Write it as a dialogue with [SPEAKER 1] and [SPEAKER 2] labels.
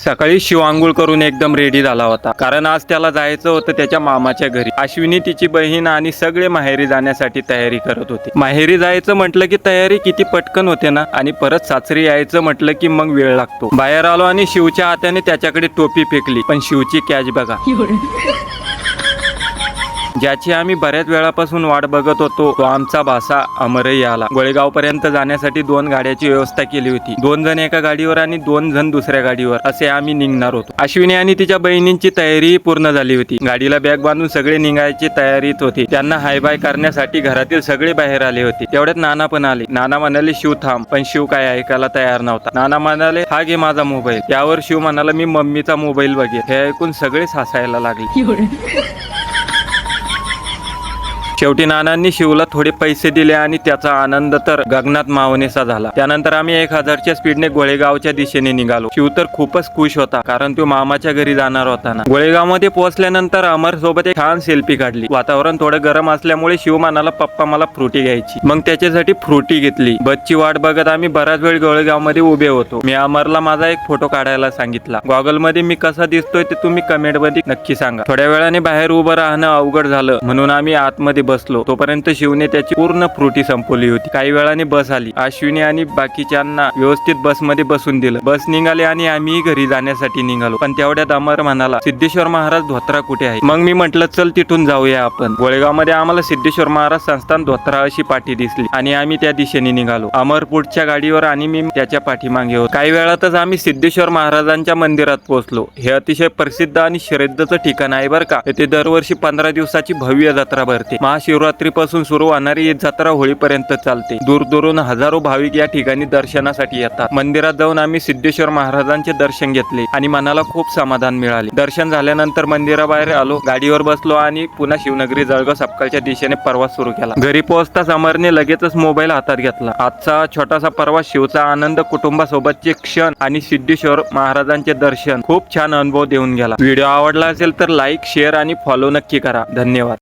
[SPEAKER 1] सकाळी शिव आंघोळ करून एकदम रेडी झाला होता, कारण आज त्याला जायचं होतं त्याच्या मामाच्या घरी. अश्विनी, तिची बहीण आणि सगळे माहेरी जाण्यासाठी तयारी करत होते. माहेरी जायचं म्हटलं की तयारी किती पटकन होते ना, आणि परत सासरी यायचं म्हटलं की मग वेळ लागतो. बाहेर आलो आणि शिवच्या हाताने त्याच्याकडे टोपी फेकली, पण शिवची कॅच बघा, ज्याची आम्ही बऱ्याच वेळापासून वाट बघत होतो, तो आमचा भासा अमरही आला. गोळेगाव पर्यंत जाण्यासाठी 2 गाड्याची व्यवस्था केली होती. 2 जण एका गाडीवर आणि 2 जण दुसऱ्या गाडीवर, असे आम्ही निघणार होतो. अश्विनी आणि तिच्या बहिणींची तयारी पूर्ण झाली होती. गाडीला बॅग बांधून सगळे निघायची तयारीत होते. त्यांना हाय बाय करण्यासाठी घरातील सगळे बाहेर आले होते. तेवढ्यात नाना पण आले. नाना म्हणाले, शिव थांब, पण शिव काय ऐकायला तयार नव्हता. नाना म्हणाले, हा घे माझा मोबाईल. त्यावर शिव म्हणाला, मी मम्मीचा मोबाईल बघेन. हे ऐकून सगळेच हसायला लागले. शेवटी नानांनी शिवला थोडे पैसे दिले आणि त्याचा आनंद तर गगनात मावनेसा झाला. त्यानंतर आम्ही 1000च्या स्पीडने गोळेगावच्या दिशेने निघालो. शिव तर खूपच खुश होता, कारण तो मामाच्या घरी जाणार होता ना. गोळेगाव मध्ये पोहोचल्यानंतर अमर सोबत एक छान सेल्फी काढली. वातावरण थोडं गरम असल्यामुळे शिव म्हणाला, पप्पा मला फ्रुटी घ्यायची. मग त्याच्यासाठी फ्रुटी घेतली. बसची वाट बघत आम्ही बराच वेळ गोळेगाव मध्ये उभे होतो. मी अमरला माझा एक फोटो काढायला सांगितला. गॉगल मध्ये मी कसा दिसतोय ते तुम्ही कमेंट मध्ये नक्की सांगा. थोड्या वेळाने बाहेर उभं राहणं अवघड झालं, म्हणून आम्ही आतमध्ये बसलो. तोपर्यंत शिवने त्याची पूर्ण फ्रुटी संपवली होती. काही वेळाने बस आली. अश्विनी आणि बाकीच्यांना व्यवस्थित बसमध्ये बसून दिलं. बस निघाली आणि आम्ही घरी जाण्यासाठी निघालो. पण तेवढ्यात अमर म्हणाला, सिद्धेश्वर महाराज धोत्रा कुठे आहे? मग मी म्हटलं, चल तिथून जाऊया आपण. गोळेगाव मध्ये आम्हाला सिद्धेश्वर महाराज संस्थान धोत्रा अशी पाठी दिसली आणि आम्ही त्या दिशेने निघालो. अमर पुढच्या गाडीवर आणि मी त्याच्या पाठीमागे होतो. काही वेळातच आम्ही सिद्धेश्वर महाराजांच्या मंदिरात पोहोचलो. हे अतिशय प्रसिद्ध आणि श्रद्धेचं ठिकाण आहे बरं का. येथे दरवर्षी 15 दिवसाची भव्य जत्रा भरते. महाशिवरात्री पासून सुरू होणारी ही जत्रा होळीपर्यंत चालते. दूरदूरून हजारो भाविक या ठिकाणी दर्शनासाठी येतात. मंदिरात जाऊन आम्ही सिद्धेश्वर महाराजांचे दर्शन घेतले आणि मनाला खूप समाधान मिळाले. दर्शन झाल्यानंतर मंदिराबाहेर आलो, गाडीवर बसलो आणि पुन्हा शिवनगरी जळगाव सपकाळच्या दिशेने प्रवास सुरू केला. घरी पोहोचताच अमरने लगेचच मोबाईल हातात घेतला. आजचा छोटासा प्रवास, शिवचा आनंद, कुटुंबासोबतचे क्षण आणि सिद्धेश्वर महाराजांचे दर्शन खूप छान अनुभव देऊन गेला. व्हिडिओ आवडला असेल तर लाईक, शेअर आणि फॉलो नक्की करा. धन्यवाद.